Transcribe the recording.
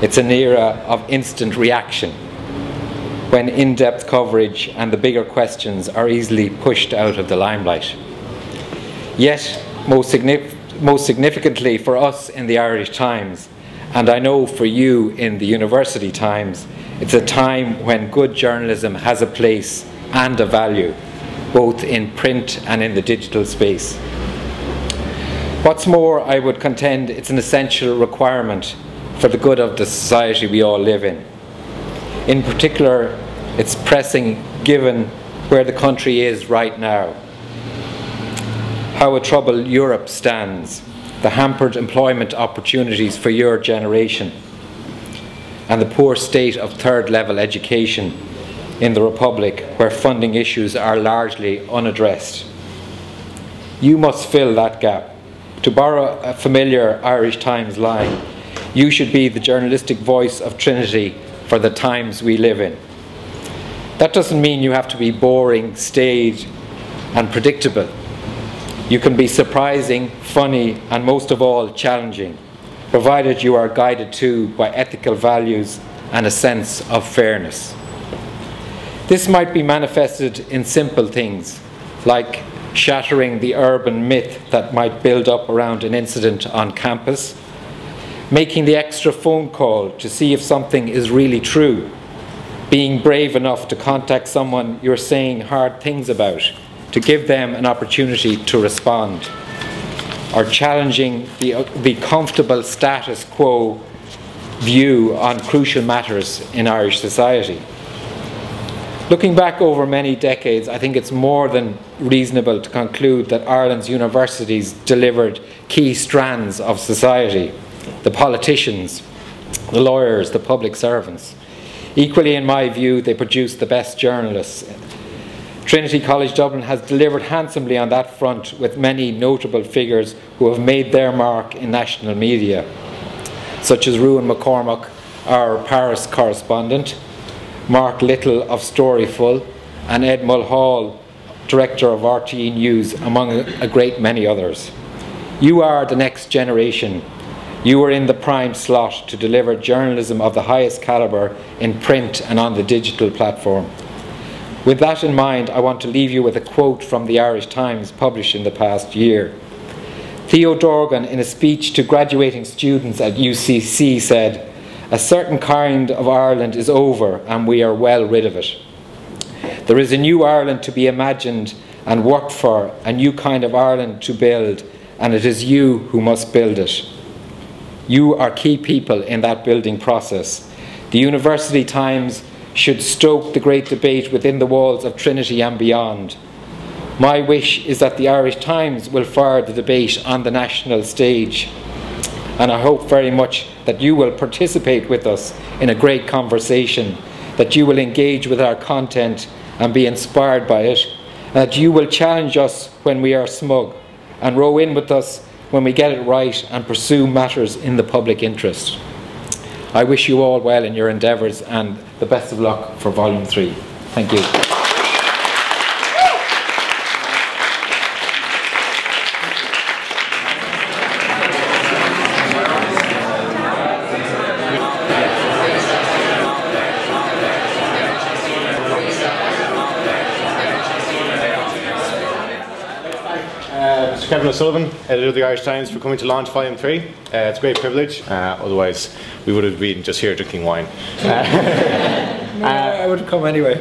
It's an era of instant reaction, when in-depth coverage and the bigger questions are easily pushed out of the limelight. Yet, most significantly for us in the Irish Times, and I know for you in the University Times, it's a time when good journalism has a place and a value, both in print and in the digital space. What's more, I would contend it's an essential requirement for the good of the society we all live in. In particular, it's pressing given where the country is right now, how a troubled Europe stands, the hampered employment opportunities for your generation, and the poor state of third-level education in the Republic, where funding issues are largely unaddressed. You must fill that gap. To borrow a familiar Irish Times line, you should be the journalistic voice of Trinity for the times we live in. That doesn't mean you have to be boring, staid, and predictable. You can be surprising, funny, and most of all, challenging, provided you are guided too by ethical values and a sense of fairness. This might be manifested in simple things, like shattering the urban myth that might build up around an incident on campus, making the extra phone call to see if something is really true, being brave enough to contact someone you're saying hard things about, to give them an opportunity to respond, or challenging the comfortable status quo view on crucial matters in Irish society. Looking back over many decades, I think it's more than reasonable to conclude that Ireland's universities delivered key strands of society: the politicians, the lawyers, the public servants. Equally, in my view, they produced the best journalists. Trinity College Dublin has delivered handsomely on that front, with many notable figures who have made their mark in national media, such as Ruan McCormack, our Paris correspondent, Mark Little of Storyful, and Ed Mulhall, director of RTE News, among a great many others. You are the next generation. You are in the prime slot to deliver journalism of the highest calibre in print and on the digital platform. With that in mind, I want to leave you with a quote from the Irish Times published in the past year. Theo Dorgan, in a speech to graduating students at UCC, said, "A certain kind of Ireland is over and we are well rid of it. There is a new Ireland to be imagined and worked for, a new kind of Ireland to build, and it is you who must build it. You are key people in that building process. The University Times should stoke the great debate within the walls of Trinity and beyond. My wish is that the Irish Times will fire the debate on the national stage, and I hope very much that you will participate with us in a great conversation, that you will engage with our content and be inspired by it, and that you will challenge us when we are smug, and row in with us when we get it right and pursue matters in the public interest. I wish you all well in your endeavours and the best of luck for Volume 3. Thank you. Kevin O'Sullivan, editor of the Irish Times, for coming to launch Volume 3. It's a great privilege, otherwise we would have been just here drinking wine. I would have come anyway.